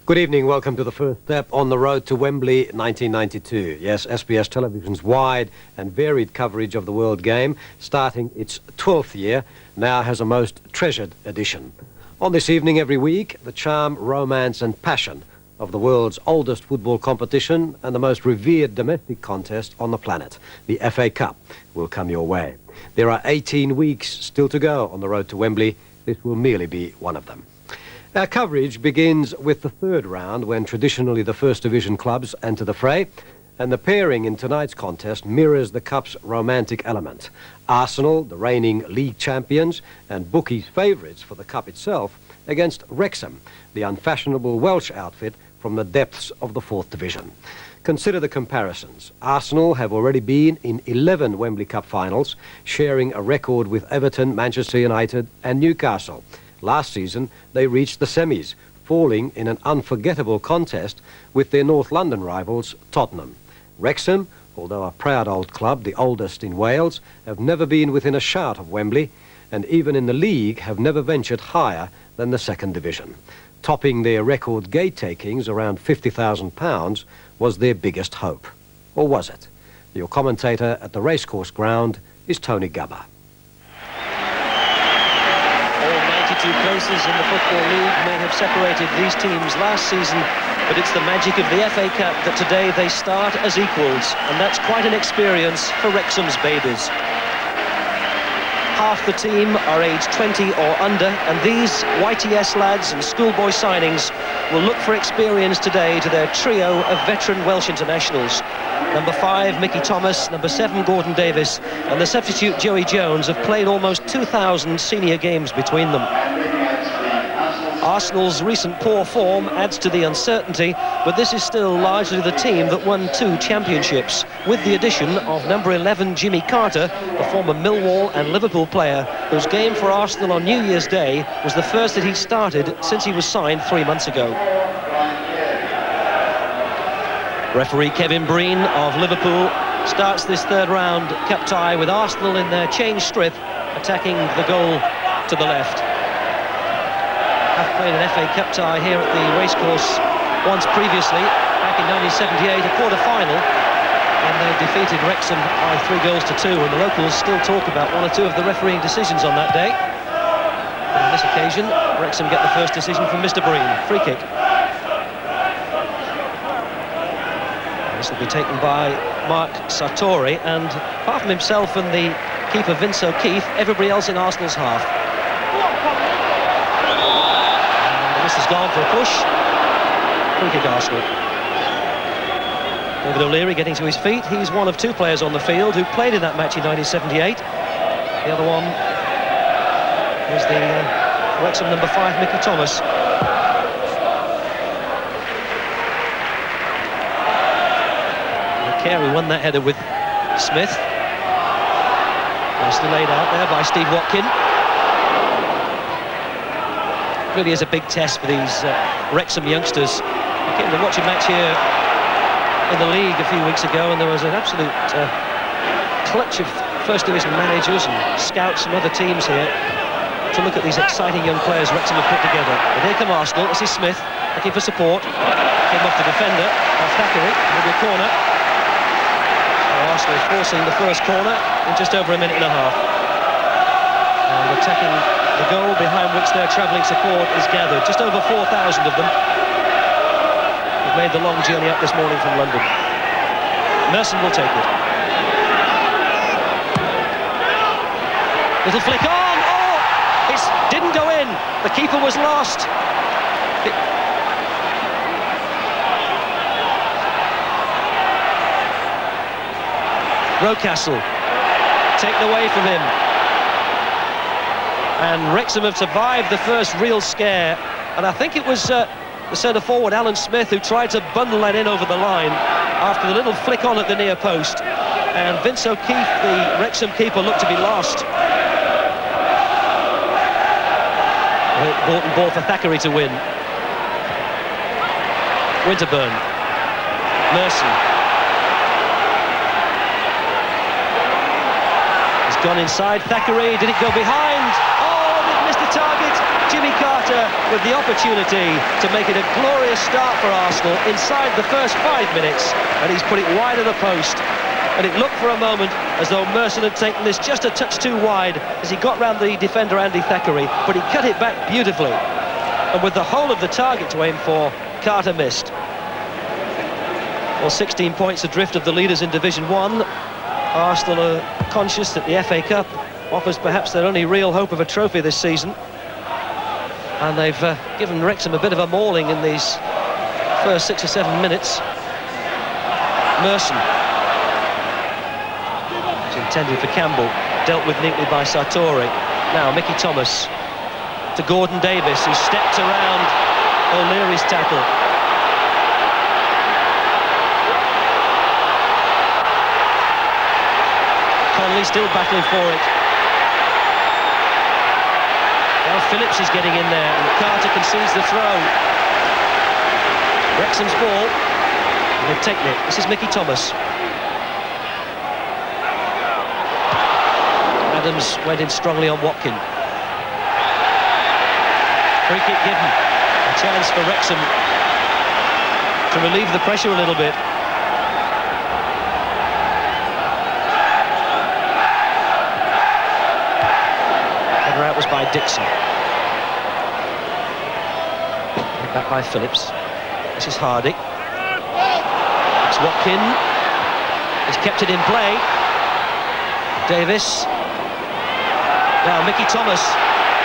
Good evening, welcome to the first step on the road to Wembley 1992. Yes, SBS Television's wide and varied coverage of the World Game, starting its 12th year, now has a most treasured edition. On this evening every week, the charm, romance and passion of the world's oldest football competition and the most revered domestic contest on the planet, the FA Cup, will come your way. There are 18 weeks still to go on the road to Wembley. This will merely be one of them. Our coverage begins with the third round, when traditionally the First Division clubs enter the fray, and the pairing in tonight's contest mirrors the Cup's romantic element. Arsenal, the reigning league champions, and bookies' favourites for the Cup itself, against Wrexham, the unfashionable Welsh outfit from the depths of the Fourth Division. Consider the comparisons. Arsenal have already been in 11 Wembley Cup finals, sharing a record with Everton, Manchester United and Newcastle. Last season, they reached the semis, falling in an unforgettable contest with their North London rivals, Tottenham. Wrexham, although a proud old club, the oldest in Wales, have never been within a shout of Wembley, and even in the league have never ventured higher than the Second Division. Topping their record gate takings, around £50,000, was their biggest hope. Or was it? Your commentator at the racecourse ground is Tony Gubber. Two places in the Football League may have separated these teams last season, but it's the magic of the FA Cup that today they start as equals, and that's quite an experience for Wrexham's babies. Half the team are aged 20 or under, and these YTS lads and schoolboy signings will look for experience today to their trio of veteran Welsh internationals. Number 5, Mickey Thomas, number 7, Gordon Davis, and the substitute Joey Jones have played almost 2,000 senior games between them. Arsenal's recent poor form adds to the uncertainty, but this is still largely the team that won 2 championships, with the addition of number 11 Jimmy Carter, the former Millwall and Liverpool player, whose game for Arsenal on New Year's Day was the first that he started since he was signed 3 months ago. Referee Kevin Breen of Liverpool starts this third round cup tie with Arsenal in their change strip, attacking the goal to the left. Have played an FA Cup tie here at the racecourse once previously, back in 1978, a quarter-final, and they defeated Wrexham by 3-2, and the locals still talk about 1 or 2 of the refereeing decisions on that day. And on this occasion, Wrexham get the first decision from Mr. Breen, free kick. This will be taken by Mark Sartori, and apart from himself and the keeper Vince O'Keefe, everybody else in Arsenal's half. And this has gone for a push. Free kick Arsenal. David O'Leary getting to his feet. He's one of 2 players on the field who played in that match in 1978. The other one is the Wrexham number 5, Mickey Thomas. Carey won that header with Smith. Nicely laid out there by Steve Watkin. Really is a big test for these Wrexham youngsters. I came to watch a match here in the league a few weeks ago, and there was an absolute clutch of First Division managers and scouts from other teams here to look at these exciting young players Wrexham have put together. But here come Arsenal. This is Smith looking for support. Came off the defender, off Thackeray. Maybe a corner. Arsenal forcing the first corner in just over a minute and a half. And attacking the goal behind which their travelling support is gathered. Just over 4,000 of them have made the long journey up this morning from London. Merson will take it. Little flick on! Oh! It didn't go in. The keeper was lost. Rocastle taken away from him, and Wrexham have survived the first real scare, and I think it was the centre forward Alan Smith who tried to bundle that in over the line after the little flick on at the near post, and Vince O'Keefe, the Wrexham keeper, looked to be lost. Bolton ball for Thackeray to win. Winterburn, Merson. Gone inside, Thackeray, did it go behind? Oh, it missed the target. Jimmy Carter with the opportunity to make it a glorious start for Arsenal inside the first 5 minutes, and he's put it wide of the post. And it looked for a moment as though Merson had taken this just a touch too wide as he got round the defender Andy Thackeray, but he cut it back beautifully. And with the whole of the target to aim for, Carter missed. Well, 16 points adrift of the leaders in Division 1. Arsenal are conscious that the FA Cup offers perhaps their only real hope of a trophy this season. And they've given Wrexham a bit of a mauling in these first 6 or 7 minutes. Merson. It's intended for Campbell, dealt with neatly by Sartori. Now Mickey Thomas to Gordon Davis, who stepped around O'Leary's tackle. Conley still battling for it. Now Phillips is getting in there, and Carter concedes the throw. Wrexham's ball, and they've taken it. This is Mickey Thomas. Adams went in strongly on Watkin. Free kick given. A chance for Wrexham to relieve the pressure a little bit. Header out was by Dixon. Back by Phillips. This is Hardy. It's Watkin. He's kept it in play. Davis. Now Mickey Thomas.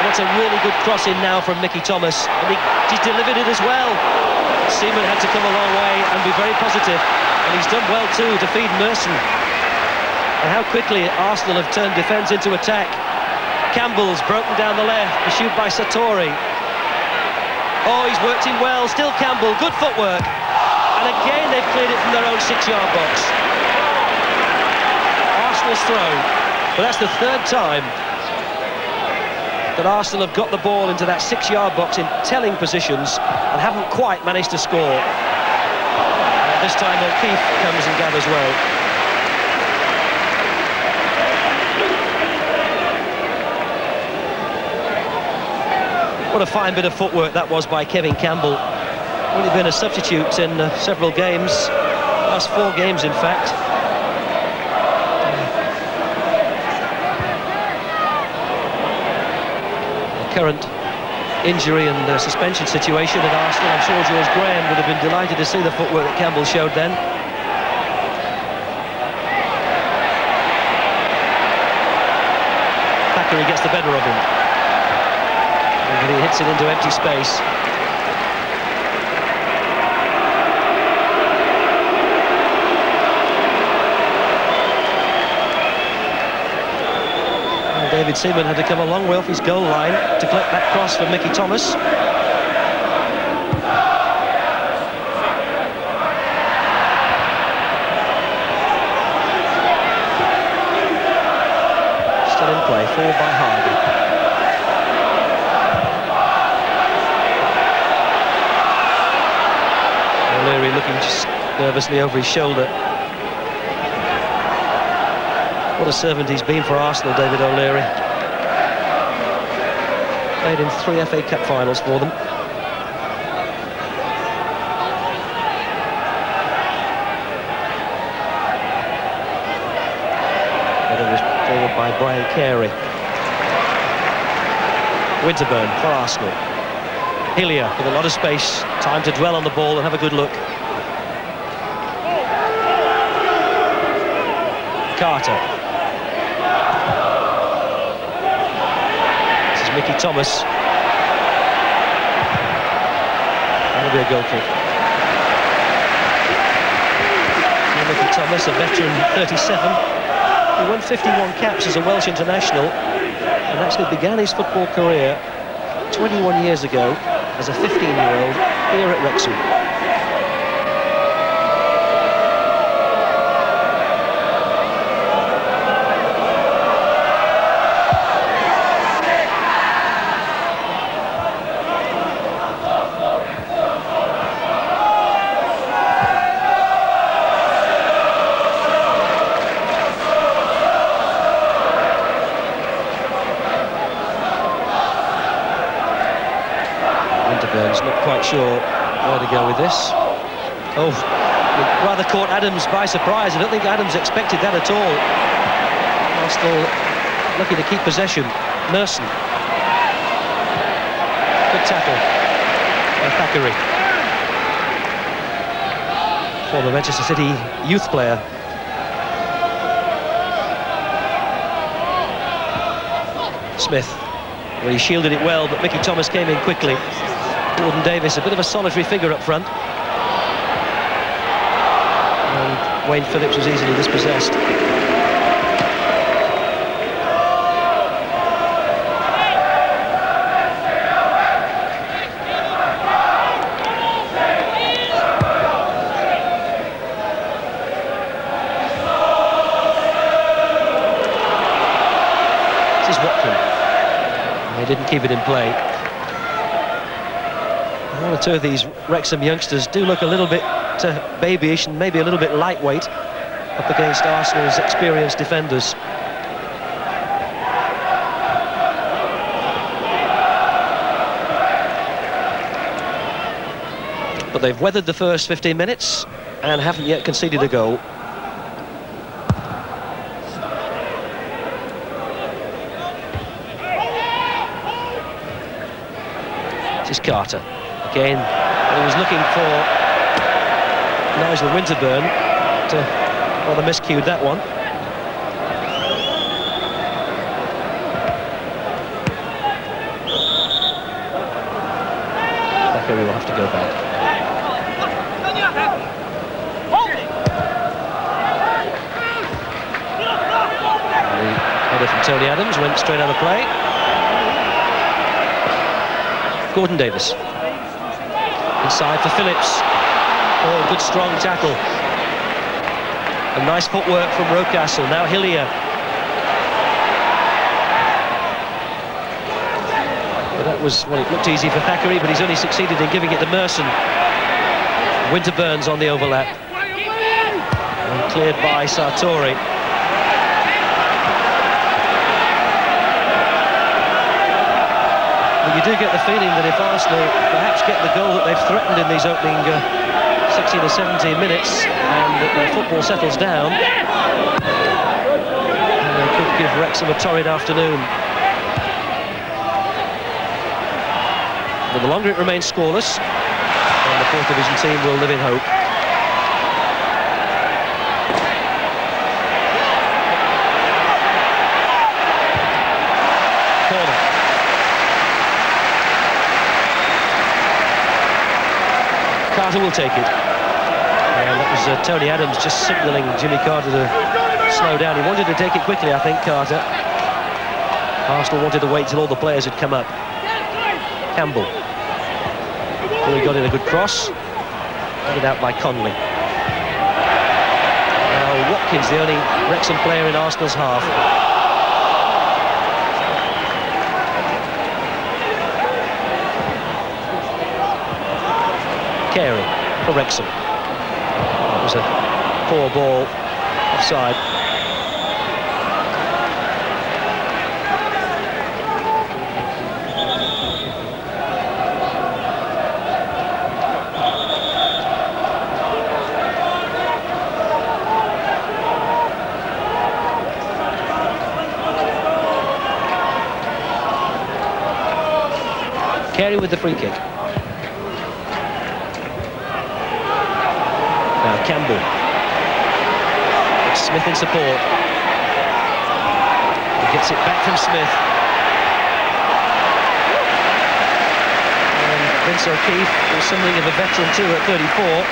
That's a really good cross in now from Mickey Thomas, and he's delivered it as well. Seaman had to come a long way and be very positive, and he's done well too to feed Merson. And how quickly Arsenal have turned defence into attack. Campbell's broken down the left, pursued by Sartori. Oh, he's worked in well. Still Campbell, good footwork, and again they've cleared it from their own 6-yard box. Arsenal's throw, but that's the third time that Arsenal have got the ball into that 6-yard box in telling positions and haven't quite managed to score. This time O'Keefe comes and gathers well. What a fine bit of footwork that was by Kevin Campbell. Only been a substitute in several games, last 4 games in fact. Current injury and suspension situation at Arsenal. I'm sure George Graham would have been delighted to see the footwork that Campbell showed then. Thackeray gets the better of him, and he hits it into empty space. David Seaman had to come a long way off his goal line to collect that cross from Mickey Thomas. Still in play, forward by Hardy. O'Leary looking just nervously over his shoulder. What a servant he's been for Arsenal, David O'Leary. Played in 3 FA Cup finals for them. Header was forward by Brian Carey. Winterburn for Arsenal. Hillier with a lot of space, time to dwell on the ball and have a good look. Carter. Mickey Thomas. That'll be a goal kick. Mickey Thomas, a veteran, 37. He won 51 caps as a Welsh international and actually began his football career 21 years ago as a 15-year-old here at Wrexham. Winterburn's not quite sure where to go with this. Oh, it rather caught Adams by surprise. I don't think Adams expected that at all. Arsenal lucky to keep possession. Merson. Good tackle by Thackeray. Former Manchester City youth player. Smith. Well, he shielded it well, but Mickey Thomas came in quickly. Gordon Davis, a bit of a solitary figure up front. And Wayne Phillips was easily dispossessed. This is Watkin. They didn't keep it in play. One or two of these Wrexham youngsters do look a little bit babyish and maybe a little bit lightweight up against Arsenal's experienced defenders. But they've weathered the first 15 minutes and haven't yet conceded a goal. This is Carter. Again, he was looking for Nigel Winterburn to rather miscued that one. Thackeray will have to go back. The header from Tony Adams went straight out of play. Gordon Davis. Inside for Phillips. Oh, good strong tackle. And nice footwork from Rocastle. Now Hillier. Well, that was, well, it looked easy for Thackeray, but he's only succeeded in giving it to Merson. Winterburn's on the overlap. And cleared by Sartori. You do get the feeling that if Arsenal perhaps get the goal that they've threatened in these opening 16 or 17 minutes and that their football settles down, they could give Wrexham a torrid afternoon. But the longer it remains scoreless, then the 4th Division team will live in hope. Carter will take it. And that was Tony Adams just signalling Jimmy Carter to slow down. He wanted to take it quickly, I think, Carter. Arsenal wanted to wait till all the players had come up. Campbell. Well, he got in a good cross. Headed out by Conley. Now Watkins, the only Wrexham player in Arsenal's half. Carey for Wrexham. That was a poor ball offside. Carey with the free kick. Now Campbell. Smith in support. He gets it back from Smith. And Vince O'Keefe was something of a veteran too at 34.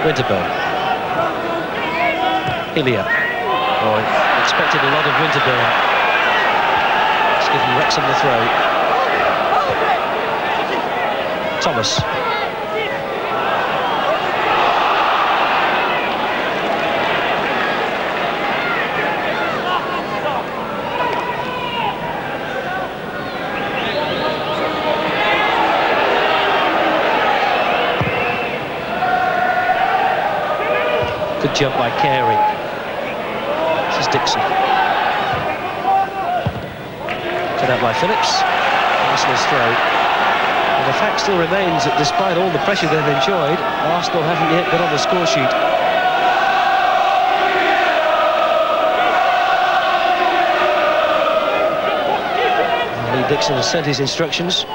Winterburn. Hillier. Oh, expected a lot of Winterburn. It's given Wrexham the throw. Thomas. Good jump by Carey. This is Dixon. Cut out by Phillips. Arsenal's throw. And the fact still remains that despite all the pressure they've enjoyed, Arsenal haven't yet got on the score sheet. Lee Dixon has sent his instructions.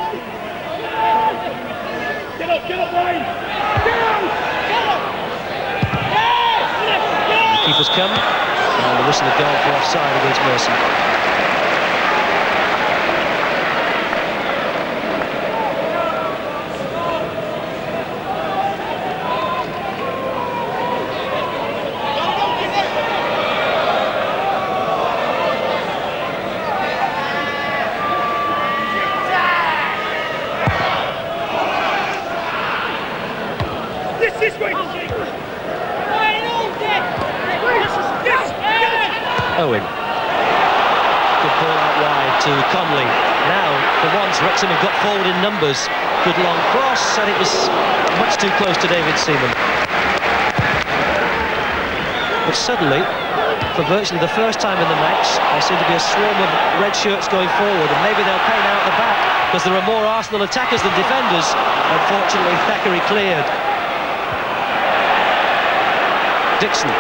The keeper's come, and the whistle had gone for offside against Merson. Owen. Good ball out wide to Conley. Now, for once, Wrexham have got forward in numbers. Good long cross, and it was much too close to David Seaman. But suddenly, for virtually the first time in the match, there seem to be a swarm of red shirts going forward, and maybe they'll paint out the back, because there are more Arsenal attackers than defenders. Unfortunately, Thackeray cleared. Dixon.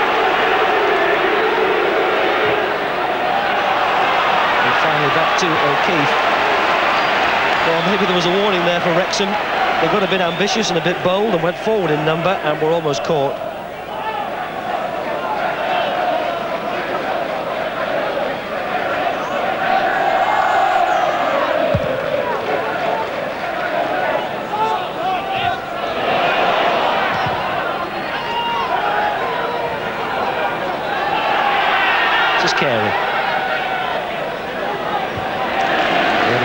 Finally back to O'Keefe. Well, maybe there was a warning there for Wrexham. They got a bit ambitious and a bit bold and went forward in number and were almost caught. Just Carey.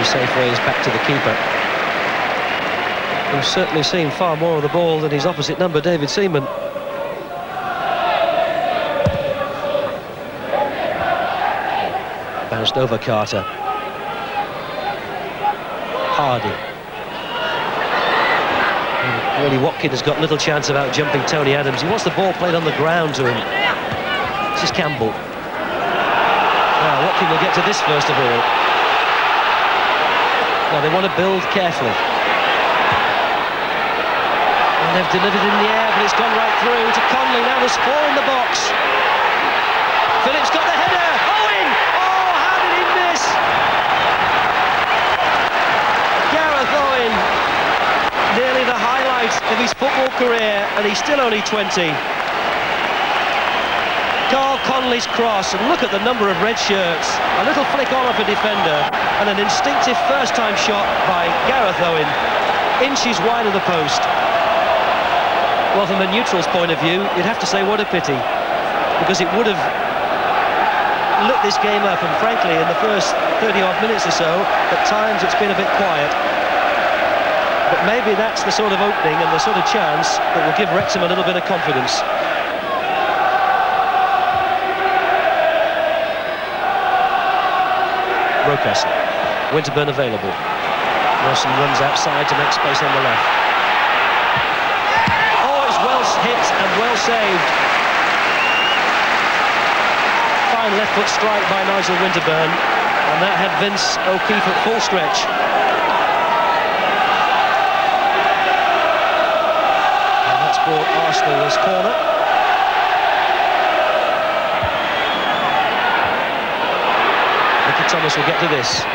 Safe ways back to the keeper, who's certainly seen far more of the ball than his opposite number, David Seaman. Bounced over Carter. Hardy. And really, Watkins has got little chance of out-jumping Tony Adams. He wants the ball played on the ground to him. This is Campbell. Now, Watkins will get to this first of all. Now they want to build carefully. And they've delivered in the air, but it's gone right through to Conley. Now there's four in the box. Phillips got the header. Owen! Oh, how did he miss? Gareth Owen. Nearly the highlight of his football career, and he's still only 20. Carl Conley's cross, and look at the number of red shirts. A little flick on off a defender, and an instinctive first-time shot by Gareth Owen, inches wide of the post. Well, from a neutral's point of view, you'd have to say what a pity, because it would have lit this game up, and frankly, in the first 30-odd minutes or so, at times it's been a bit quiet. But maybe that's the sort of opening and the sort of chance that will give Wrexham a little bit of confidence. Rocastle. Winterburn available. Wilson runs outside to make space on the left. Oh, it's well hit and well saved. Fine left foot strike by Nigel Winterburn, and that had Vince O'Keefe at full stretch. And that's brought Arsenal this corner. Thomas will get to this.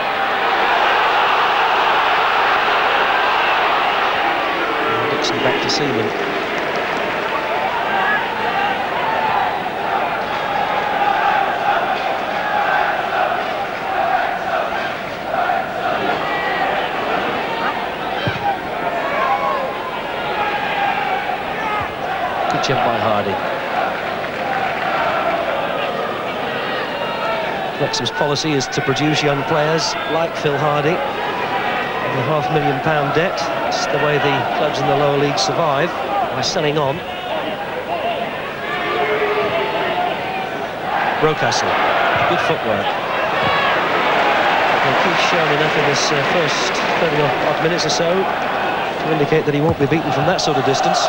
And Dixon back to Seaman. Good jump by Hardy. Wrexham's policy is to produce young players like Phil Hardy. The £500,000 debt. It's the way the clubs in the lower leagues survive, by selling on. Rocastle, good footwork. O'Keefe's shown enough in this first 30-odd minutes or so to indicate that he won't be beaten from that sort of distance.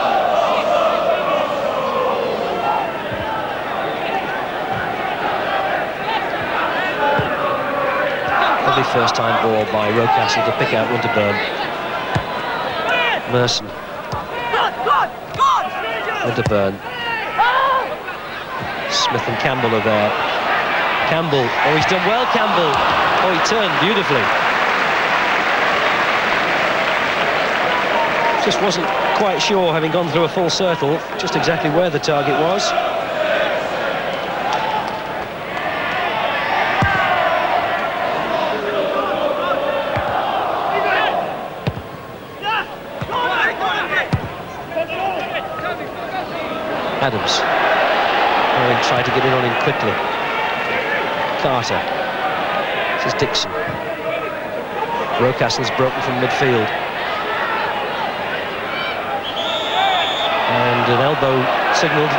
first-time ball by Rocastle to pick out Winterburn. Merson. Winterburn. Smith and Campbell are there. Campbell, oh, he's done well, Campbell. Oh, he turned beautifully. Just wasn't quite sure, having gone through a full circle, just exactly where the target was. Adams. Oh, he tried to get in on him quickly. Carter. This is Dixon. Rocastle's broken from midfield. And an elbow signalled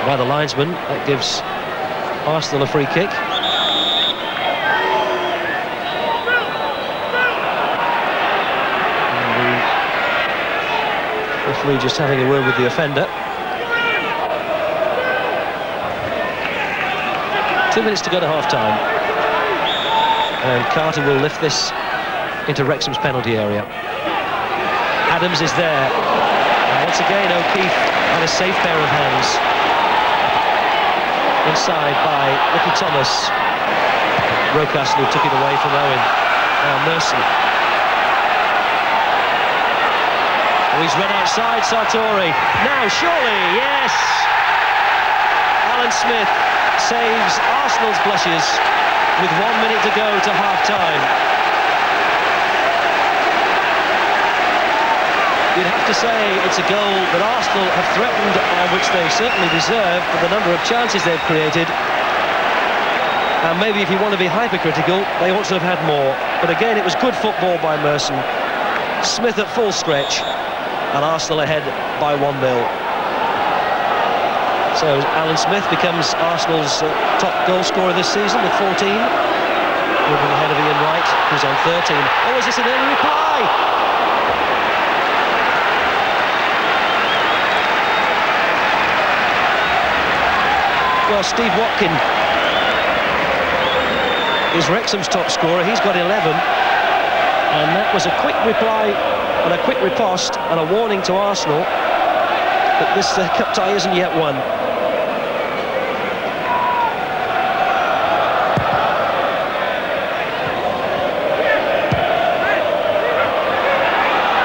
by the linesman. That gives Arsenal a free kick. And the referee just having a word with the offender. 2 minutes to go to half-time. And Carter will lift this into Wrexham's penalty area. Adams is there. And once again, O'Keefe had a safe pair of hands. Inside by Ricky Thomas. Rocastle took it away from Owen. Now Merson. Oh, he's run outside Sartori. Now surely, yes! Alan Smith saves Arsenal's blushes with 1 minute to go to half-time. You'd have to say it's a goal that Arsenal have threatened and which they certainly deserve for the number of chances they've created. And maybe if you want to be hypercritical, they ought to have had more. But again, it was good football by Merson. Smith at full stretch, and Arsenal ahead by 1-0. So Alan Smith becomes Arsenal's top goal scorer this season with 14. Moving ahead of Ian Wright, who's on 13. Oh, is this an early reply? Well, Steve Watkin is Wrexham's top scorer. He's got 11. And that was a quick reply and a quick riposte and a warning to Arsenal that this cup tie isn't yet won.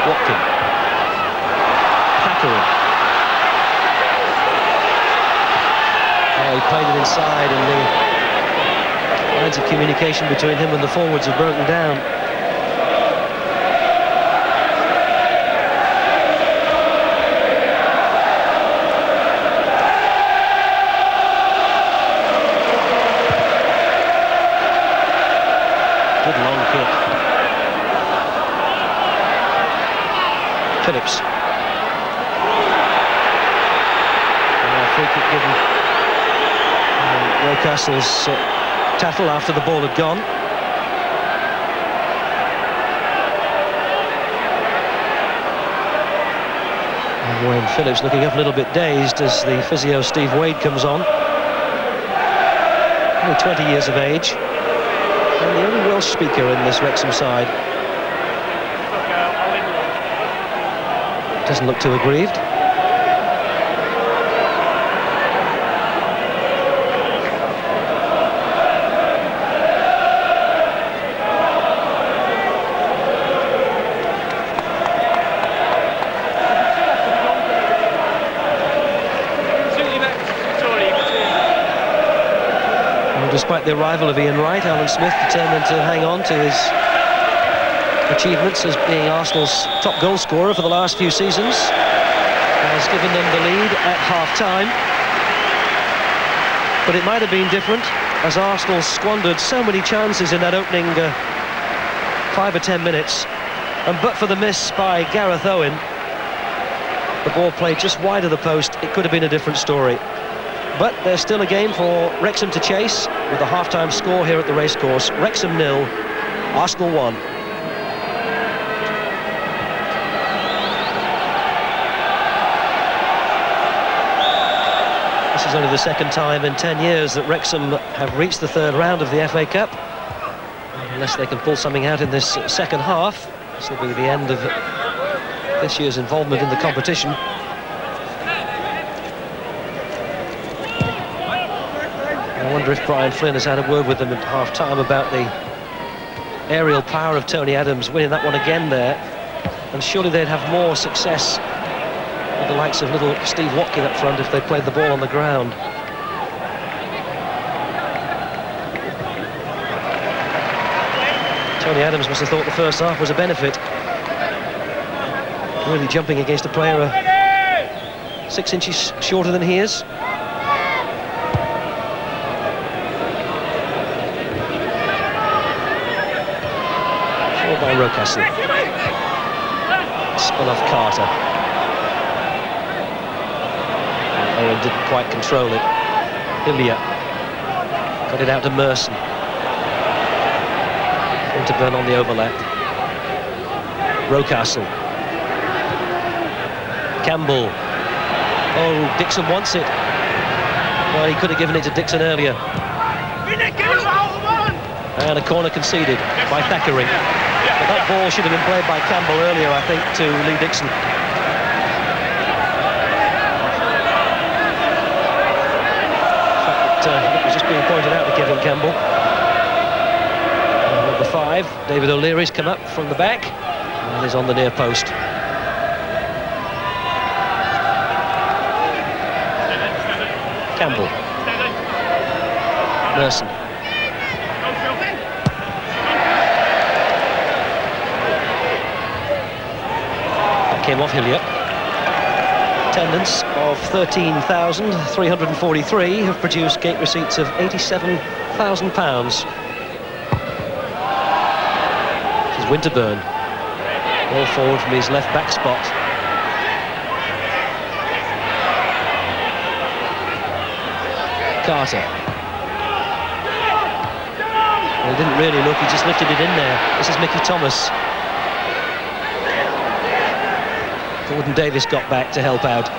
Watkin. Thackeray. Oh, he played it inside and the lines of communication between him and the forwards have broken down. Good long kick. Phillips. Free kick given. Rocastle's tackle after the ball had gone. And Wayne Phillips looking up a little bit dazed as the physio Steve Wade comes on. Only 20 years of age. And the only Welsh speaker in this Wrexham side. Doesn't look too aggrieved. Despite the arrival of Ian Wright, Alan Smith determined to hang on to his achievements as being Arsenal's top goal scorer for the last few seasons. Has given them the lead at half-time. But it might have been different, as Arsenal squandered so many chances in that opening 5 or 10 minutes. And but for the miss by Gareth Owen, the ball played just wide of the post, it could have been a different story. But there's still a game for Wrexham to chase with a half-time score here at the racecourse. Wrexham 0, Arsenal 1. This is only the second time in 10 years that Wrexham have reached the third round of the FA Cup. unless they can pull something out in this second half. This will be the end of this year's involvement in the competition. I wonder if Brian Flynn has had a word with them at half-time about the aerial power of Tony Adams winning that one again there. And surely they'd have more success with the likes of little Steve Watkin up front if they played the ball on the ground. Tony Adams must have thought the first half was a benefit. Really jumping against a player 6 inches shorter than he is. Followed by Rocastle. Spun off Carter. Owen didn't quite control it. Hillier got it out to Merson. Winterburn on the overlap. Rocastle. Campbell. Oh, Dixon wants it. Well, he could have given it to Dixon earlier. And a corner conceded by Thackeray. But that ball should have been played by Campbell earlier, I think, to Lee Dixon. In fact, it was just being pointed out to Kevin Campbell. Number 5, David O'Leary's come up from the back and is on the near post. Campbell. Merson. Came off Hillier. Attendance of 13,343 have produced gate receipts of £87,000. This is Winterburn. All forward from his left back spot. Carter. Well, he didn't really look, he just lifted it in there. This is Mickey Thomas. Gordon Davis got back to help out.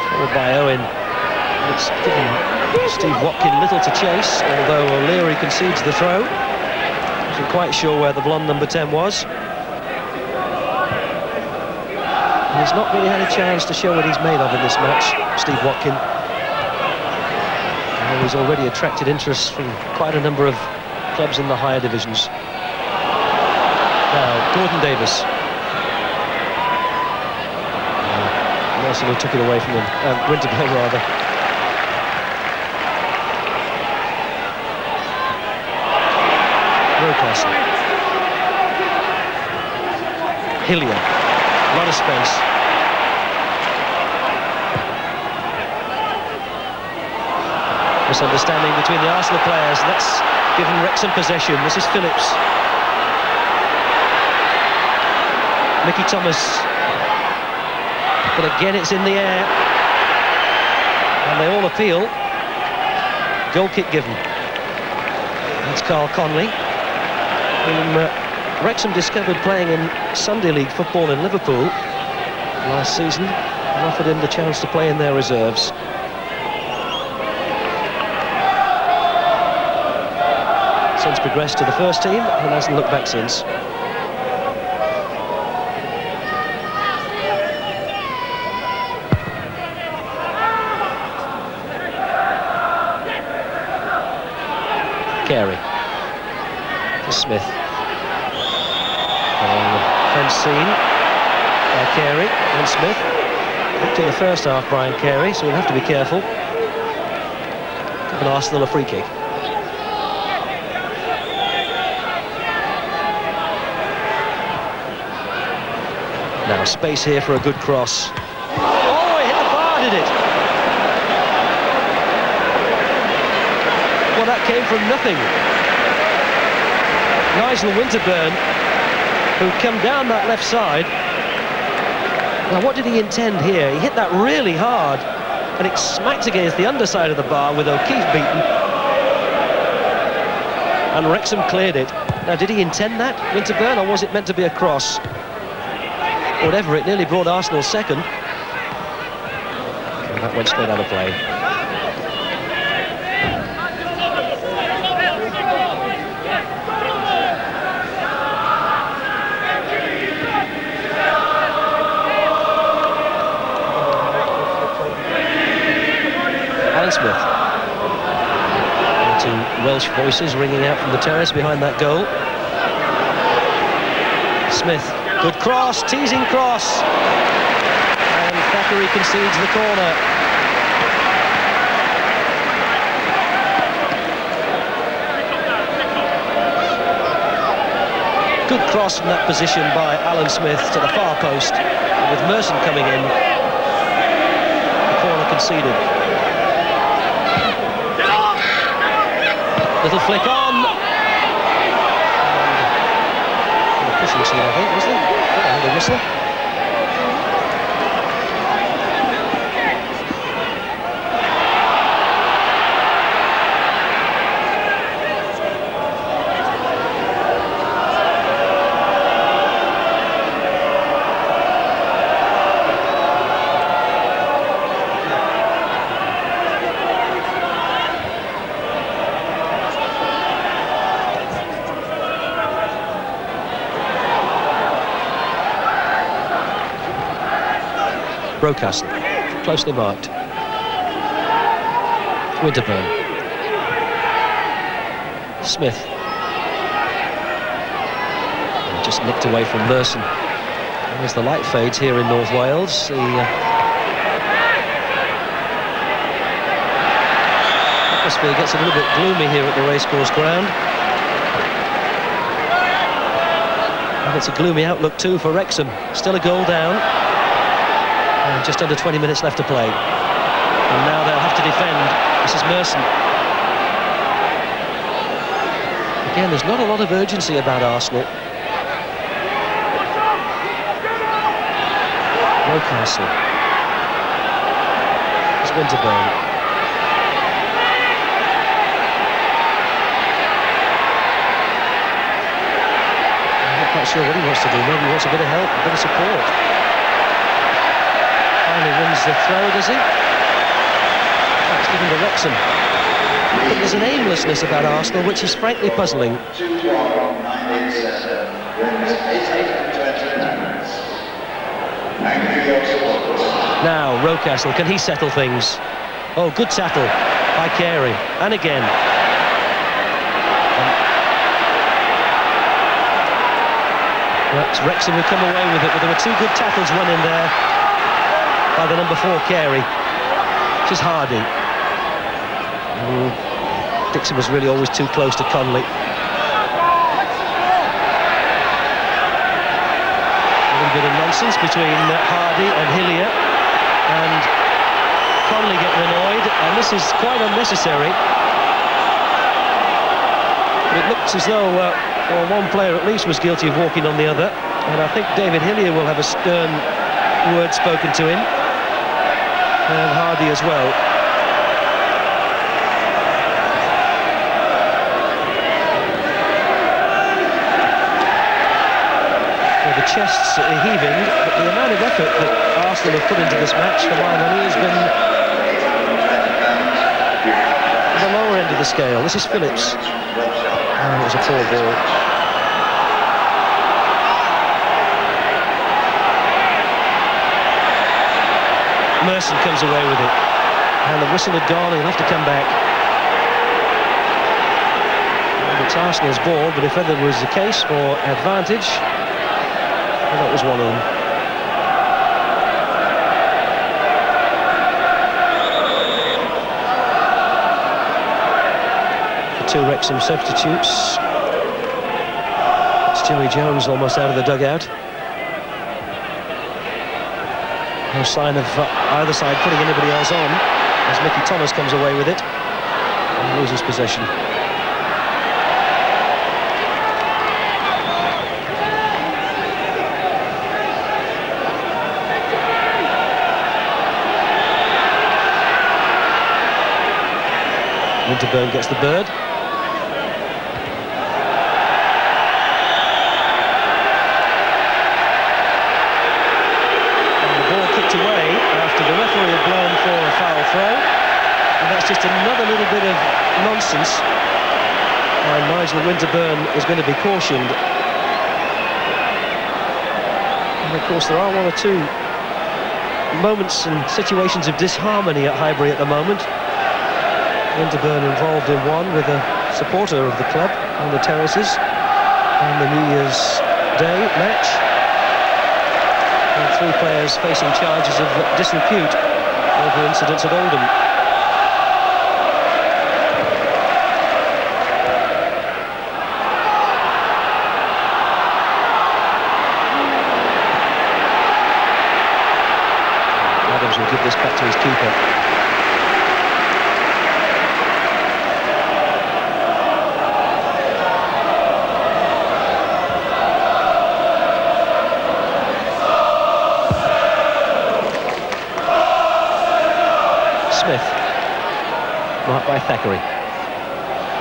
Followed by Owen. It's given Steve Watkin little to chase, although O'Leary concedes the throw. Wasn't quite sure where the blonde number 10 was. And he's not really had a chance to show what he's made of in this match, Steve Watkin. He's already attracted interest from quite a number of clubs in the higher divisions. Now, Gordon Davis. Merson took it away from him. Winterburn, rather. Rocastle. Hillier. A lot of space. Misunderstanding between the Arsenal players. That's given Wrexham possession. This is Phillips. Mickey Thomas. But again, it's in the air. And they all appeal. Goal kick given. That's Carl Conley, whom Wrexham discovered playing in Sunday League football in Liverpool last season and offered him the chance to play in their reserves. Since progressed to the first team and hasn't looked back since. Carey to Smith. Fence seen by Carey and Smith. Looked in the first half, Brian Carey, so we'll have to be careful. Give Arsenal a free kick. Now space here for a good cross. Oh, it hit the bar, did it? Well, that came from nothing. Nigel Winterburn, who come down that left side. Now, what did he intend here? He hit that really hard, and it smacked against the underside of the bar with O'Keefe beaten. And Wrexham cleared it. Now, did he intend that, Winterburn, or was it meant to be a cross? Whatever, it nearly brought Arsenal second. That went straight out of play. Alan Smith. Two Welsh voices ringing out from the terrace behind that goal. Smith, good cross, teasing cross. And Thackeray concedes the corner. Good cross from that position by Alan Smith to the far post. And with Merson coming in, the corner conceded. Little flick on. Pushing scene, I think, was there? I heard a whistle. Rocastle, closely marked. Winterburn. Smith. Just nicked away from Merson. And as the light fades here in North Wales, the atmosphere gets a little bit gloomy here at the racecourse ground. And it's a gloomy outlook too for Wrexham. Still a goal down. And just under 20 minutes left to play. And now they'll have to defend. This is Merson. Again, there's not a lot of urgency about Arsenal. Rocastle. It's Winterburn. I'm not quite sure what he wants to do. Maybe he wants a bit of help, a bit of support. Finally wins the throw, does he? That's given to Wrexham. But there's an aimlessness about Arsenal which is frankly puzzling. Now, Rocastle, can he settle things? Oh, good tackle by Carey. And again. That's Wrexham who come away with it, but there were two good tackles run in there by the number 4 Carey. This is Hardy. Dixon was really always too close to Conley. A little bit of nonsense between Hardy and Hillier, and Conley getting annoyed, and this is quite unnecessary. But it looks as though one player at least was guilty of walking on the other, and I think David Hillier will have a stern word spoken to him, and Hardy as well. Well, the chests are heaving, but the amount of effort that Arsenal have put into this match for my money has been the lower end of the scale. This is Phillips. Oh, it was a poor ball. Merson comes away with it, and the whistle had gone. He'll have to come back. And it's Arsenal's ball, but if ever was the case for advantage, well, that was one of them. The two Wrexham substitutes. Stewie Jones almost out of the dugout. No sign of either side putting anybody else on as Mickey Thomas comes away with it and loses possession. Winterburn gets the bird. Away after the referee had blown for a just another little bit of nonsense. And Nigel Winterburn is going to be cautioned. And of course, there are one or two moments and situations of disharmony at Highbury at the moment. Winterburn involved in one with a supporter of the club on the terraces on the New Year's Day match. And 3 players facing charges of disrepute over incidents at Oldham. Adams will give this back to his keeper. Smith, marked by Thackeray.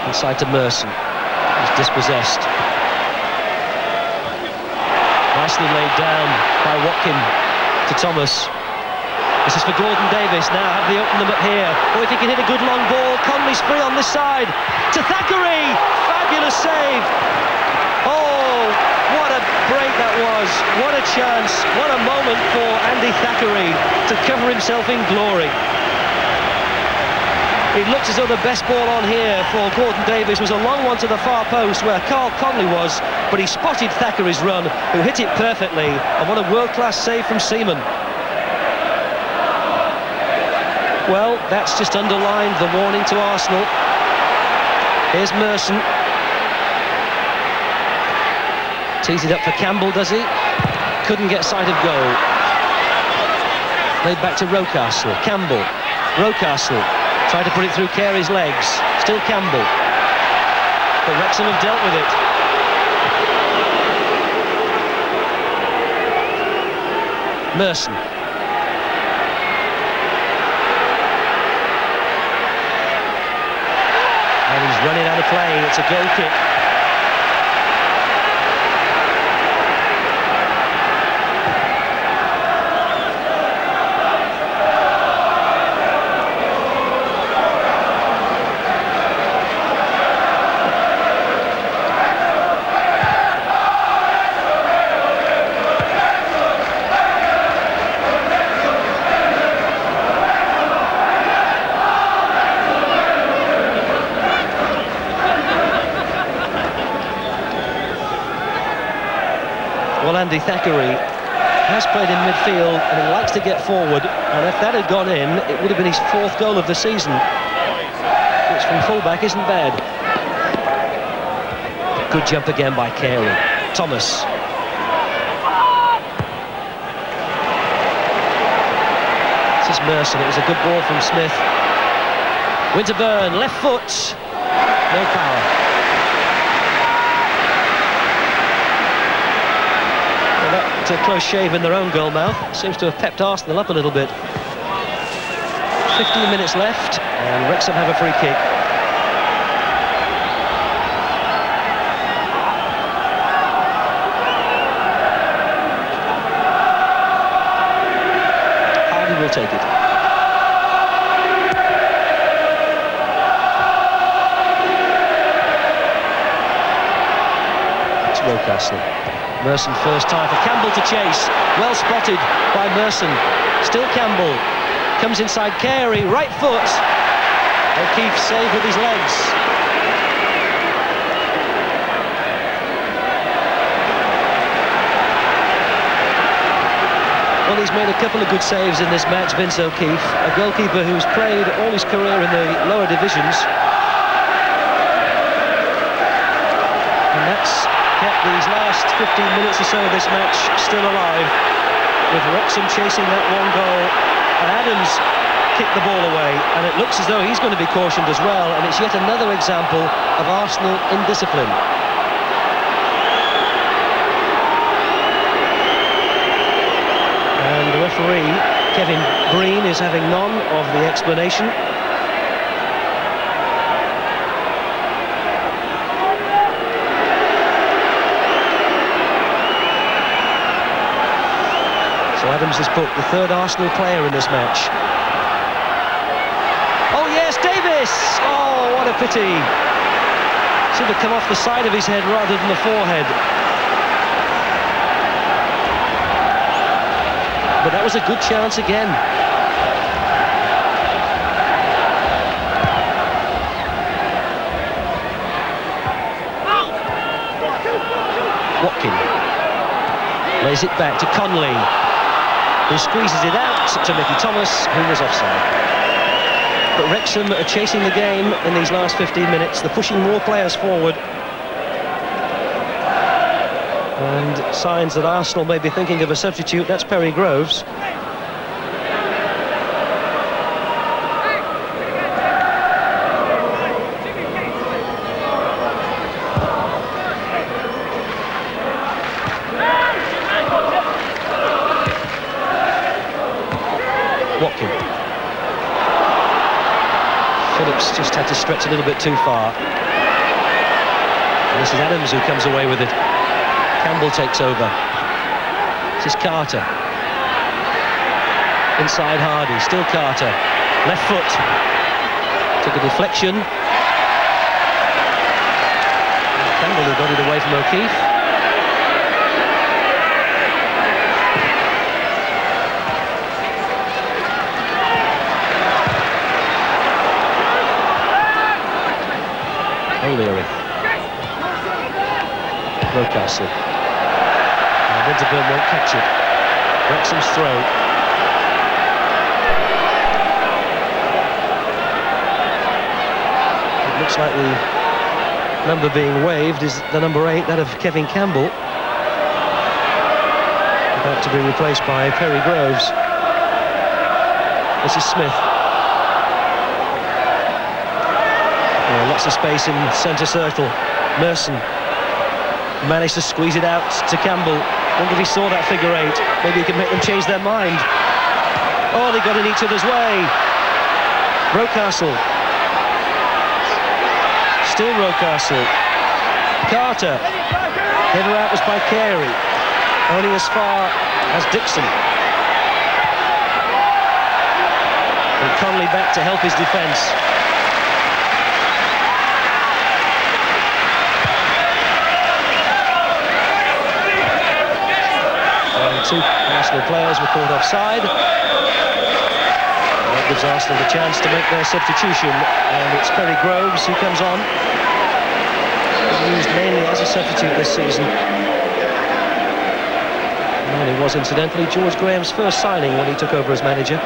Inside to Merson. He's dispossessed. Nicely laid down by Watkin to Thomas. This is for Gordon Davis. Now have they opened them up here? Oh, if he can hit a good long ball. Conley's free on this side. To Thackeray. Fabulous save. Oh, what a break that was. What a chance. What a moment for Andy Thackeray to cover himself in glory. It looks as though the best ball on here for Gordon Davis was a long one to the far post where Carl Conley was, but he spotted Thackeray's run, who hit it perfectly, and what a world-class save from Seaman. Well, that's just underlined the warning to Arsenal. Here's Merson. Tees it up for Campbell, does he? Couldn't get sight of goal. Played back to Rocastle. Campbell. Rocastle. Tried to put it through Carey's legs. Still Campbell. But Wrexham have dealt with it. Merson. And he's running out of play. It's a goal kick. Well, Andy Thackeray has played in midfield and he likes to get forward, and if that had gone in, it would have been his 4th goal of the season, which from full-back isn't bad. Good jump again by Carey. Thomas. This is Merson. It was a good ball from Smith. Winterburn, left foot. No power. A close shave in their own goal mouth. Seems to have pepped Arsenal up a little bit. 15 minutes left and Wrexham have a free kick. Hardy will take it. It's Rocastle. Merson first time for Campbell to chase. Well spotted by Merson. Still Campbell. Comes inside Carey. Right foot. O'Keefe saved with his legs. Well, he's made a couple of good saves in this match, Vince O'Keefe. A goalkeeper who's played all his career in the lower divisions. And that's kept these last 15 minutes or so of this match still alive, with Wrexham chasing that one goal, and Adams kicked the ball away, and it looks as though he's going to be cautioned as well, and it's yet another example of Arsenal indiscipline. And the referee, Kevin Breen, is having none of the explanation. So Adams has put the 3rd Arsenal player in this match. Oh yes, Davis! this! Oh, what a pity! Should have come off the side of his head rather than the forehead. But that was a good chance again. Watkin lays it back to Conley, who squeezes it out to Mickey Thomas, who was offside. But Wrexham are chasing the game in these last 15 minutes. They're pushing more players forward. And signs that Arsenal may be thinking of a substitute. That's Perry Groves. Watkin. Phillips just had to stretch a little bit too far. And this is Adams who comes away with it. Campbell takes over. This is Carter. Inside Hardy, still Carter. Left foot. Took a deflection. Campbell who got it away from O'Keefe. O'Leary. Rocastle. Winterburn won't catch it. Wrexham's throw. It looks like the number being waved is the number 8, that of Kevin Campbell. About to be replaced by Perry Groves. This is Smith. Lots of space in centre circle. Merson managed to squeeze it out to Campbell. Wonder if he saw that figure 8. Maybe he could make them change their mind. Oh, they got in each other's way. Rocastle. Still Rocastle. Carter. Header out was by Carey. Only as far as Dixon. And Conley back to help his defence. Two Arsenal players were caught offside. That gives Arsenal the chance to make their substitution, and it's Perry Groves who comes on. He's used mainly as a substitute this season. And he was incidentally George Graham's first signing when he took over as manager.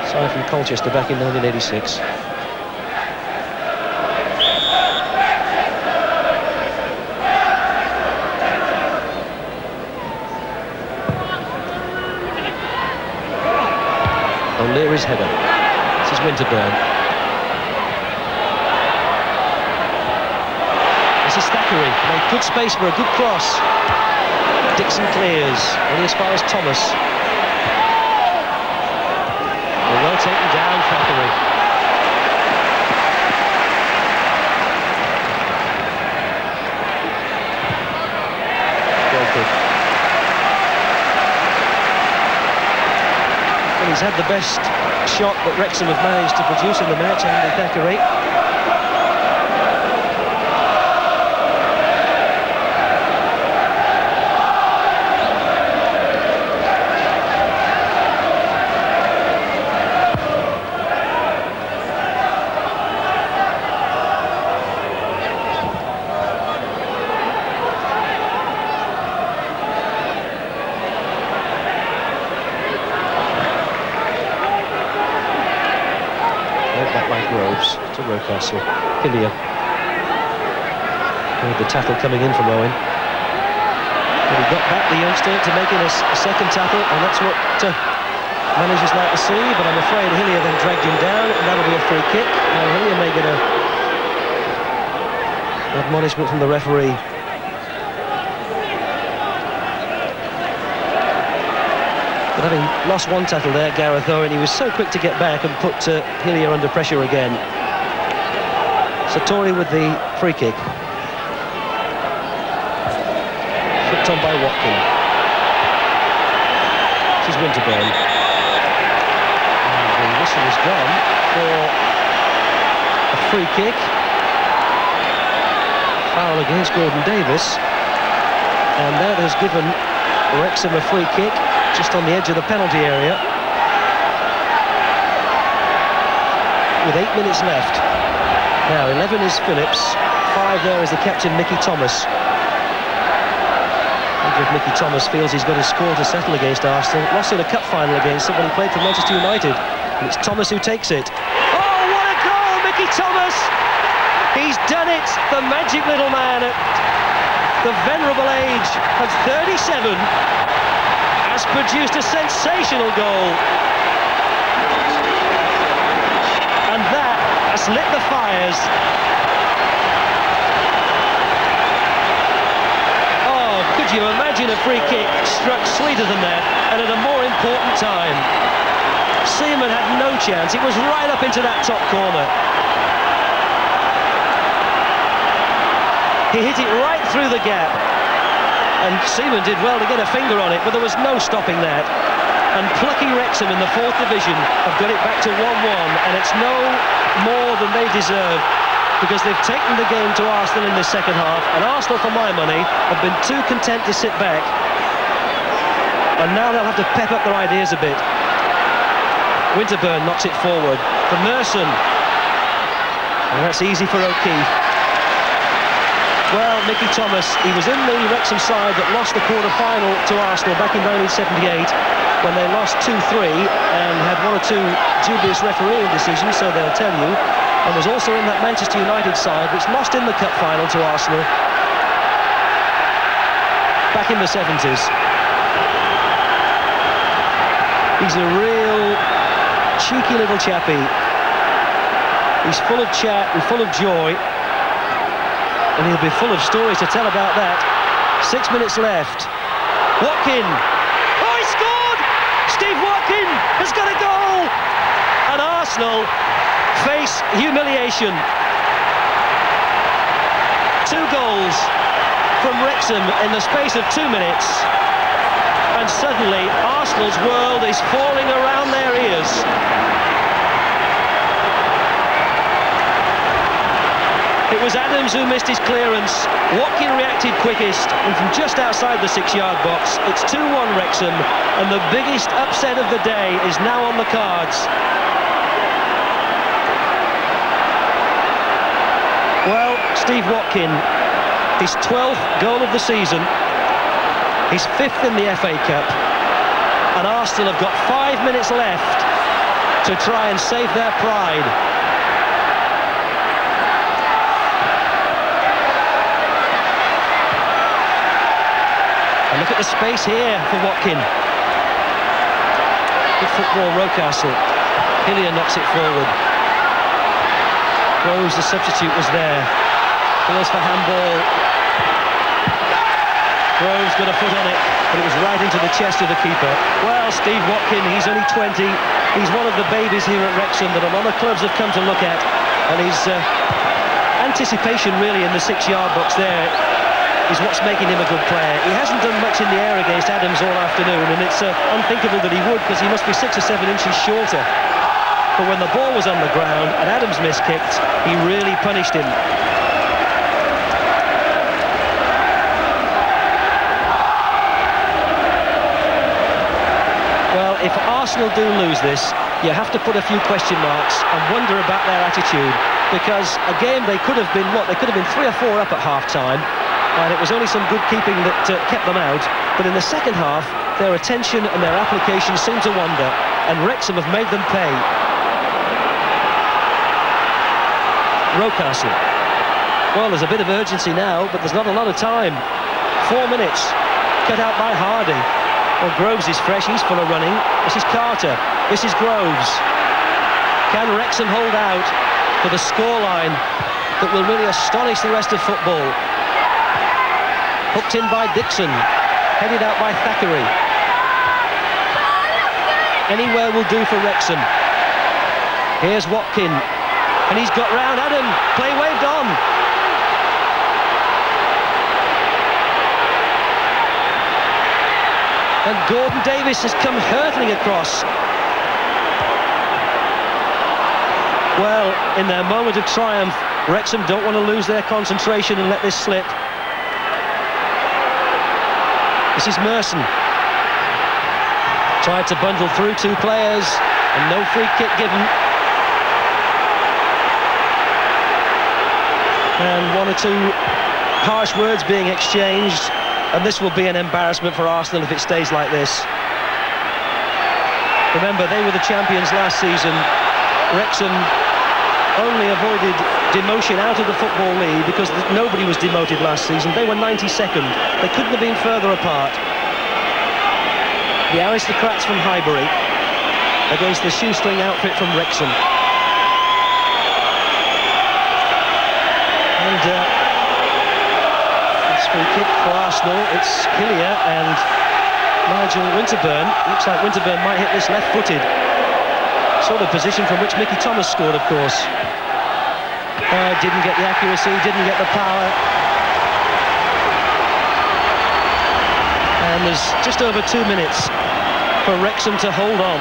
Signed from Colchester back in 1986. O'Leary's header. This is Winterburn. This is Thackeray. Made good space for a good cross. Dixon clears. Only as far as Thomas. Well taken down, Thackeray. Well good. He's had the best shot that Wrexham have managed to produce in the match, Andy Thackeray. Back by Groves to Rocastle. Hillier. With the tackle coming in from Owen. But he got back the youngster to make it a second tackle, and that's what managers like to see, but I'm afraid Hillier then dragged him down, and that'll be a free kick. Now Hillier may get an admonishment from the referee. But having lost one tackle there, Gareth Owen, he was so quick to get back and put Hillier under pressure again. Sartori with the free kick. Flipped on by Watkin. This is Winterburn. And the whistle is gone for A free kick. Foul against Gordon Davis. And that has given Wrexham a free kick just on the edge of the penalty area. With 8 minutes left. Now 11 is Phillips, 5 there is the captain Mickey Thomas. I wonder if Mickey Thomas feels he's got his score to settle against Arsenal. Lost in a cup final against them when he played for Manchester United. And it's Thomas who takes it. Oh, what a goal, Mickey Thomas! He's done it, the magic little man at the venerable age of 37 has produced a sensational goal. And that has lit the fires. Oh, could you imagine a free kick struck sweeter than that and at a more important time? Seaman had no chance. It was right up into that top corner. He hit it right through the gap. And Seaman did well to get a finger on it, but there was no stopping that. And plucky Wrexham in the 4th division have got it back to 1-1, and it's no more than they deserve, because they've taken the game to Arsenal in the second half, and Arsenal, for my money, have been too content to sit back. And now they'll have to pep up their ideas a bit. Winterburn knocks it forward. For Merson. And that's easy for O'Keefe. Well, Mickey Thomas, he was in the Wrexham side that lost the quarter-final to Arsenal back in 1978 when they lost 2-3 and had 1 or 2 dubious refereeing decisions, so they'll tell you. And was also in that Manchester United side which lost in the cup final to Arsenal back in the 70s. He's a real cheeky little chappie. He's full of chat and full of joy. And he'll be full of stories to tell about that. 6 minutes left. Watkin. Oh, he scored! Steve Watkin has got a goal! And Arsenal face humiliation. 2 goals from Wrexham in the space of 2 minutes. And suddenly Arsenal's world is falling around their ears. It was Adams who missed his clearance. Watkin reacted quickest, and from just outside the 6-yard box, it's 2-1 Wrexham, and the biggest upset of the day is now on the cards. Well, Steve Watkin, his 12th goal of the season, his 5th in the FA Cup, and Arsenal have got 5 minutes left to try and save their pride. And look at the space here for Watkin. Good football, Rocastle. Hillier knocks it forward. Groves, the substitute, was there. Feels for handball. Groves got a foot on it, but it was right into the chest of the keeper. Well, Steve Watkin, he's only 20. He's one of the babies here at Wrexham that a lot of clubs have come to look at. And his anticipation really in the 6-yard box there is what's making him a good player. He hasn't done much in the air against Adams all afternoon, and it's unthinkable that he would, because he must be 6 or 7 inches shorter. But when the ball was on the ground and Adams miskicked, he really punished him. Well, if Arsenal do lose this, you have to put a few question marks and wonder about their attitude, because a game they could have been, they could have been 3 or 4 up at half-time, and it was only some good keeping that kept them out. But in the second half, their attention and their application seemed to wander, and Wrexham have made them pay. Rocastle. Well, there's a bit of urgency now, but there's not a lot of time. 4 minutes. Cut out by Hardy. Well, Groves is fresh, he's full of running. This is Carter. This is Groves. Can Wrexham hold out for the scoreline that will really astonish the rest of football? Hooked in by Dixon, headed out by Thackeray. Anywhere will do for Wrexham. Here's Watkin, and he's got round Adam. Play waved on. And Gordon Davis has come hurtling across. Well, in their moment of triumph, Wrexham don't want to lose their concentration and let this slip. This is Merson. Tried to bundle through two players, and no free kick given. And one or two harsh words being exchanged, and this will be an embarrassment for Arsenal if it stays like this. Remember, they were the champions last season. Wrexham only avoided demotion out of the Football League because nobody was demoted last season. They were 92nd. They couldn't have been further apart. The aristocrats from Highbury against the shoestring outfit from Wrexham. And this free kick for Arsenal. It's Hillier and Nigel Winterburn. Looks like Winterburn might hit this left-footed. Sort of position from which Mickey Thomas scored, of course. Didn't get the accuracy, didn't get the power. And there's just over 2 minutes for Wrexham to hold on.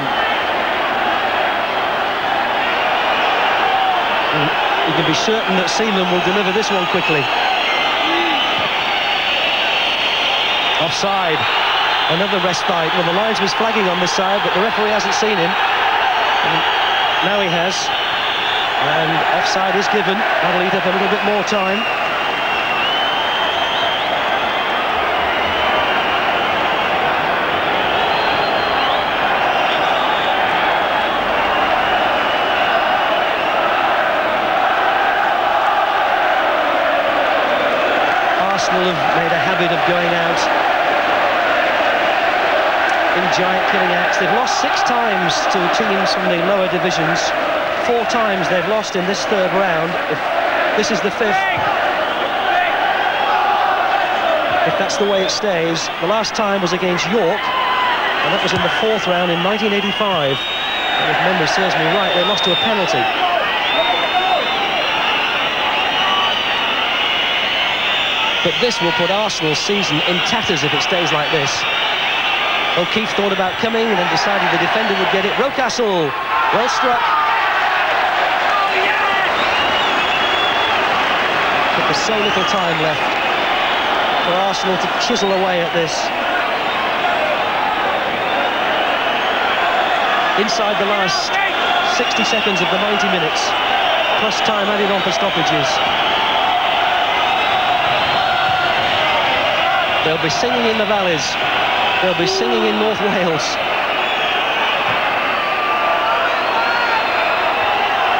And you can be certain that Seaman will deliver this one quickly. Offside. Another respite. Well, the linesman's flagging on this side, but the referee hasn't seen him. And now he has. And offside is given. That'll eat up a little bit more time. Arsenal have made a habit of going out in giant killing acts. They've lost 6 times to teams from the lower divisions. 4 times they've lost in this third round. If this is the 5th, if that's the way it stays. The last time was against York, and that was in the 4th round in 1985. And if memory serves me right, they lost to a penalty. But this will put Arsenal's season in tatters if it stays like this. O'Keefe thought about coming and then decided the defender would get it. Rocastle, well struck. But there's so little time left for Arsenal to chisel away at this. Inside the last 60 seconds of the 90 minutes, plus time added on for stoppages. They'll be singing in the valleys. They'll be singing in North Wales.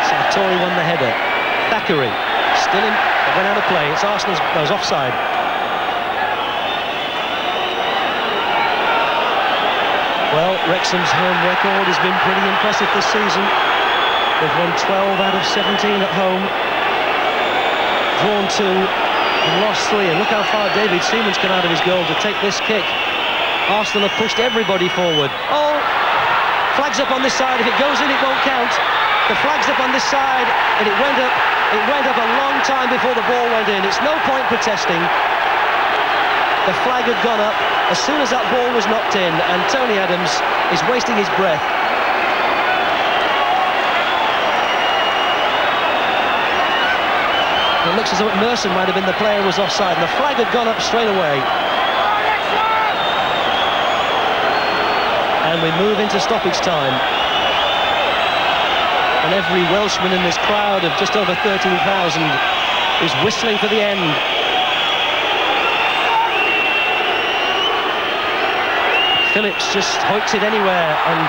Sartori won the header. Thackeray still in, went out of play. It's Arsenal's, no, it's offside. Well, Wrexham's home record has been pretty impressive this season. They've won 12 out of 17 at home. Drawn 2 and lost 3. And look how far David Seaman's come out of his goal to take this kick. Arsenal have pushed everybody forward. Oh, flag's up on this side. If it goes in, it won't count. The flag's up on this side, and it went up a long time before the ball went in. It's no point protesting. The flag had gone up as soon as that ball was knocked in, and Tony Adams is wasting his breath. It looks as though Merson might have been the player who was offside, and the flag had gone up straight away. And we move into stoppage time. And every Welshman in this crowd of just over 13,000 is whistling for the end. Phillips just hoiks it anywhere, and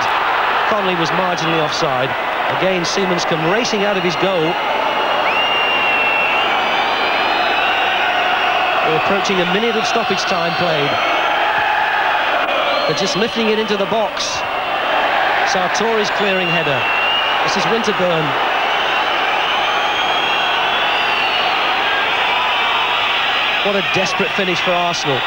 Connolly was marginally offside. Again, Seaman's come racing out of his goal. We're approaching a minute of stoppage time played. They're just lifting it into the box. Sartori's clearing header. This is Winterburn. What a desperate finish for Arsenal.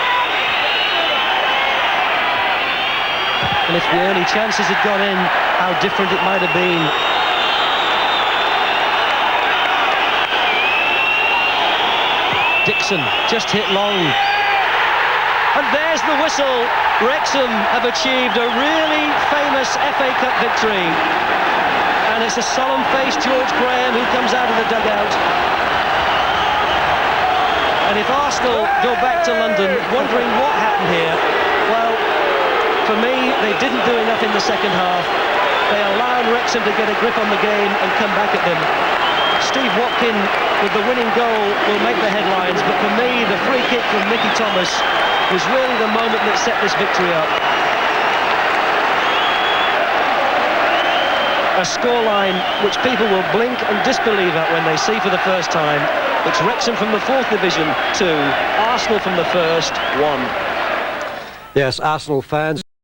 And if the early chances had gone in, how different it might have been. Dixon just hit long. And there's the whistle. Wrexham have achieved a really famous FA Cup victory. And it's a solemn-faced George Graham who comes out of the dugout. And if Arsenal go back to London wondering what happened here, well, for me, they didn't do enough in the second half. They allowed Wrexham to get a grip on the game and come back at them. Steve Watkin with the winning goal will make the headlines, but for me, the free kick from Mickey Thomas was really the moment that set this victory up. A scoreline which people will blink and disbelieve at when they see for the first time. It's Wrexham from the 4th Division 2, Arsenal from the 1st 1. Yes, Arsenal fans.